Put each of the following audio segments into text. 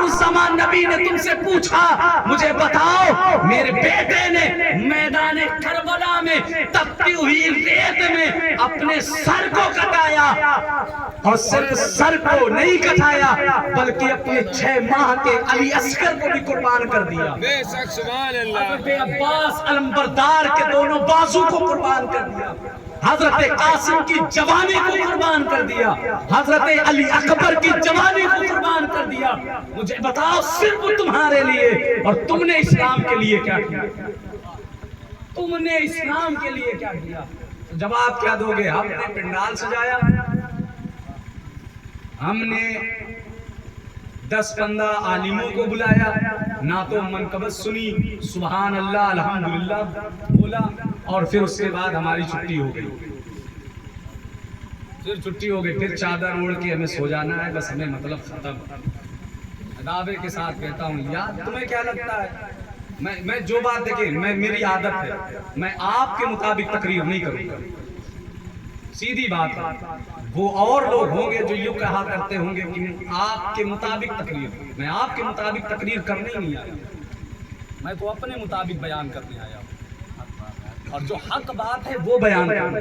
आखिरुज़्ज़मान नबी ने तुमसे पूछा, मुझे बताओ मेरे बेटे ने मैदान करबला में तपती हुई रेत में अपने सर को कटाया, और सिर्फ सर को नहीं कटाया बल्कि अपने 6 माह के अली अस्कर को भी कुर्बान कर दिया। हज़रत अब्बास अलमबरदार के दोनों बाजू को कुर्बान कर दिया, हज़रत कासिम की जवानी को कुर्बान कर दिया, हज़रत अली अकबर की जवानी को कुर्बान कर दिया। मुझे बताओ सिर्फ तुम्हारे लिए, और तुमने इस्लाम के लिए क्या किया? तुमने इस्लाम के लिए क्या किया? तो जवाब क्या दोगे? हमने पंडाल सजाया, हमने 10-15 आलिमों को बुलाया, ना तो मनकबत सुनी, सुभान अल्लाह अल्हम्दुलिल्लाह बोला, और फिर उसके बाद हमारी छुट्टी हो गई। फिर छुट्टी हो गई, फिर चादर ओढ़ के हमें सो जाना है, बस हमें मतलब खत्म। दावे के साथ कहता हूँ, यार तुम्हें क्या लगता है, मैं जो बात देखिए, मेरी आदत है, मैं आपके मुताबिक तकरीर नहीं करूँगा, सीधी बात है। वो और लोग होंगे जो यूँ कहा करते होंगे कि आपके मुताबिक तकरीर, मैं आपके मुताबिक तकरीर करने ही नहीं आया, मैं तो अपने मुताबिक बयान करने आया हूँ, और जो हक बात है वो बयान करूँ,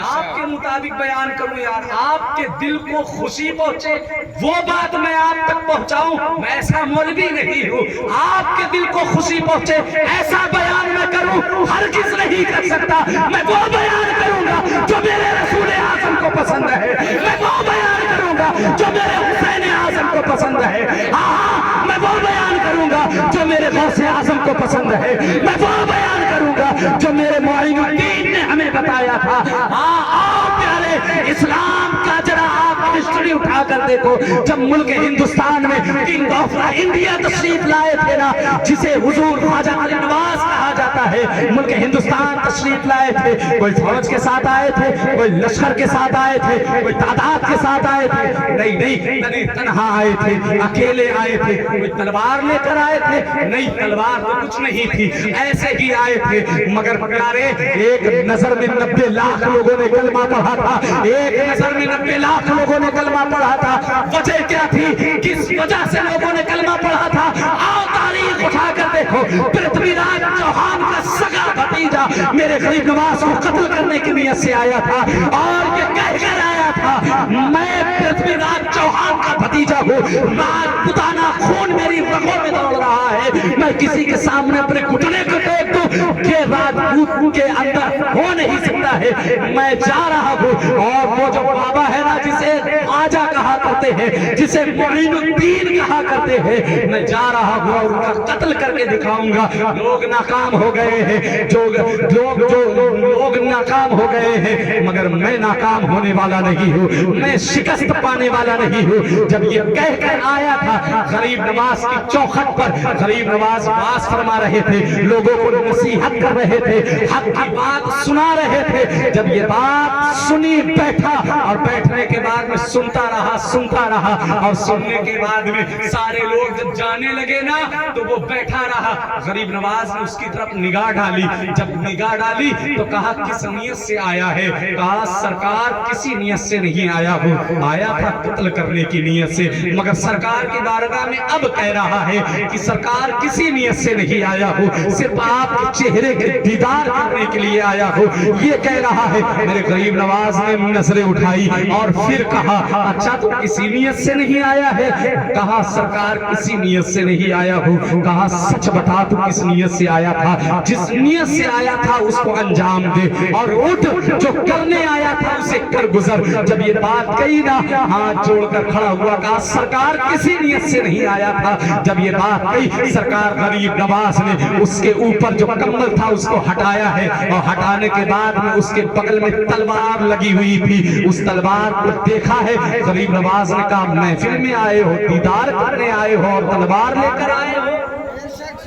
आपके मुताबिक बयान करूँ। यार आपके दिल को खुशी पहुँचे वो बात मैं आप तक पहुँचाऊँ, मैं ऐसा मौलवी नहीं हूँ। आपके दिल को खुशी पहुँचे ऐसा बयान मैं करूँ, हर किस नहीं कर सकता। मैं वो बयान करूँगा जो मेरे रसूल आज़म को पसंद है, मैं वो बयान करूँगा जो मेरे हुसैन आज़म को पसंद है, हाँ मैं वो बयान करूँगा जो मेरे गौसे आज़म को पसंद है, मैं वो बयान करूँगा जो मेरे मोइनुद्दीन ने हमें बताया था। हाँ आओ प्यारे, इस्लाम का जरा आप हिस्ट्री उठा कर देखो। जब मुल्क हिंदुस्तान में किंग ऑफ इंडिया तशरीफ लाए थे ना, जिसे हुजूर ख्वाजा अली नवाज कहा जाता है, मुल्क हिंदुस्तान तशरीफ लाए थे, कोई फौज के साथ आए थे, कोई लश्कर के साथ आए थे, कोई तादाद के साथ आए थे, नहीं तन्हा आए थे, अकेले आए थे, कोई तलवार लेकर आए थे, नहीं तलवार तो कुछ नहीं थी, ऐसे ही आए थे। मगर प्यारे, एक नजर में 90 लाख लोगों ने कलमा पढ़ा था, एक नजर में 90 लाख लोगों ने कलमा पढ़ा था। वजह क्या थी, किस वजह से लोगों ने कलमा पढ़ा था? आओ तारीख उठा कर देखो। पृथ्वीराज चौहान का सगा भतीजा मेरे गरीब नवाज को कत्ल करने की नियत से आया था, और ये कहकर आया था, मैं पृथ्वीराज चौहान का भतीजा हूँ, राजपूताना खून मेरी रगों में दौड़ रहा है, मैं किसी के सामने अपने घुटने को टेक दूं, ये राजपूत के अंदर हो नहीं सकता है। मैं जा रहा हूँ, और वो जो बाबा है ना, जिसे ख्वाजा कहा करते हैं, जिसे मोइनुद्दीन कहा करते हैं, मैं जा रहा हूँ और उनका कत्ल करके दिखाऊंगा। लोग नाकाम हो गए हैं, जो लोग नाकाम हो गए हैं, मगर मैं नाकाम होने वाला नहीं हूँ, मैं शिकस्त पाने वाला नहीं हूँ। जब ये कह कर आया था गरीब नवाज की चौखट पर, गरीब नवाज बात फरमा रहे थे, लोगों को नसीहत कर रहे थे, हक की बात सुना रहे थे। जब ये बात सुनी, बैठा, और बैठने के बाद में सुनता रहा, और सुनने के बाद में सारे लोग जब जाने लगे ना, तो वो बैठा रहा। गरीब नवाज ने उसकी तरफ निगाह डाली, जब निगाह डाली तो कहा किस नियत से आया है? कहा सरकार किसी नियत से नहीं आया हूँ, आया था कत्ल करने की नियत से, मगर सरकार की बारगाह में अब कह रहा है कि सरकार किसी नियत से नहीं आया हूँ, सिर्फ आपके चेहरे के दीदार करने के लिए आया हूँ, ये कह रहा है। मेरे गरीब नवाज ने नजरें उठाई और फिर कहा, अच्छा तो किसी नियत से नहीं आया है? कहा सरकार किसी नियत से नहीं आया हूँ। कहा सच बता तू किस नियत से आया था? जिस नियत से आया था उसको अंजाम दे, और उठ जो करने आया था उसे कर गुजर। जब ये बात कही ना, हाथ जोड़कर खड़ा हुआ, कहा सरकार किसी नियत से नहीं आया था। जब ये बात कही, सरकार गरीब नवाज ने उसके ऊपर जो कम्बल था उसको हटाया है, और हटाने के बाद में उसके बगल में तलवार लगी हुई थी, उस तलवार को देखा है। गरीब नवाज ने कहा महफिल में आए हो, दीदार करने आए हो और तलवार लेकर आए हो?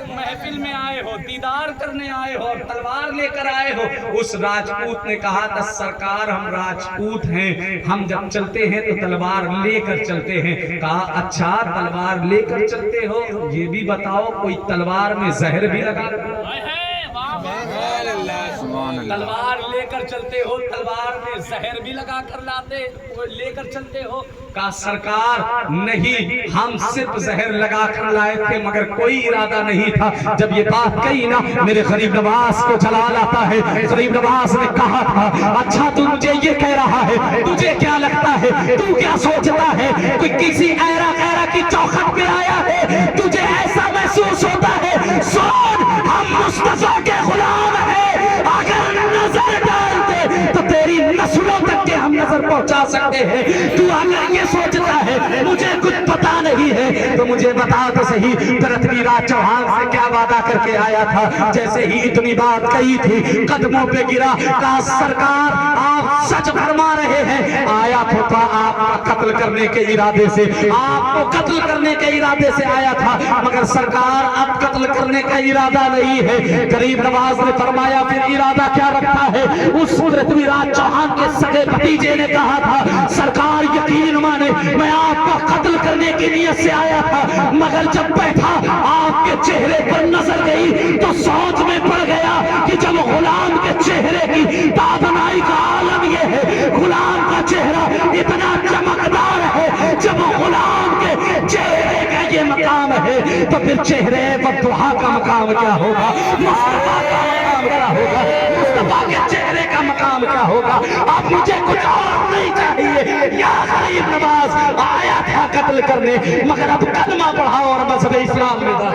महफिल में आए हो, दीदार करने आए हो और तलवार लेकर आए हो? उस राजपूत ने कहा था सरकार हम राजपूत हैं, हम जब चलते हैं तो तलवार लेकर चलते हैं। कहा अच्छा तलवार लेकर चलते हो, ये भी बताओ कोई तलवार में जहर भी लगा? तलवार लेकर کر چلتے ہو، تلوار میں زہر بھی لگا کر لاتے وہ لے کر چلتے ہو؟ کہا سرکار نہیں، ہم صرف زہر لگا کر لائے تھے مگر کوئی ارادہ نہیں تھا۔ جب یہ بات کہی نا میرے غریب نواز کو جلال آتا ہے۔ غریب نواز نے کہا تھا اچھا تو مجھے یہ کہہ رہا ہے، تجھے کیا لگتا ہے، تو کیا سوچتا ہے، کوئی کسی ایرا غیرہ کی چوکھٹ پہ آیا ہے، تجھے ایسا محسوس ہوتا ہے؟ سن، ہم مصطفیٰ کے غلام ہیں، اگر نظر ڈالتے تو تیری نسلوں تک کے ہم نظر پہنچا سکتے ہیں۔ تو اگر یہ سوچتا ہے مجھے کچھ پتا نہیں ہے تو مجھے بتا تو صحیح پرتھوی راج چوہان سے کیا وعدہ کر کے آیا تھا؟ جیسے ہی اتنی بات کہی تھی قدموں پہ گرا، کہا سرکار آپ سچ فرما رہے ہیں، آیا تھا آپ کا قتل کرنے کے ارادے سے، آپ کو قتل کرنے کے ارادے سے آیا تھا مگر سرکار اب قتل کرنے کا ارادہ نہیں ہے۔ غریب نواز نے فرمایا پھر ارادہ کیا رکھتا ہے؟ اس پرتھوی راج چوہان کے سگے بھتیجے نے کہا تھا سرکار یقین مانے میں آپ کا قتل کرنے کی نیت سے آیا تھا مگر جب بیٹھا آپ کے چہرے پر نظر گئی تو سوچ میں پڑ گیا کہ جب غلام کے چہرے کی تابنائی کا عالم یہ ہے، غلام کا چہرہ اتنا چمکدار ہے، جب غلام کے چہرے کا یہ مقام ہے تو پھر چہرے بددعا کا مقام کیا ہوگا، مصطفیٰ کا مقام کیا ہوگا، مصطفیٰ کے چہرے کا مقام کیا ہوگا۔ اب مجھے کچھ اور نہیں چاہیے، یا غریب نواز آیا تھا قتل کرنے مگر اب کلمہ پڑھا اور مذہب اسلام میں تھا۔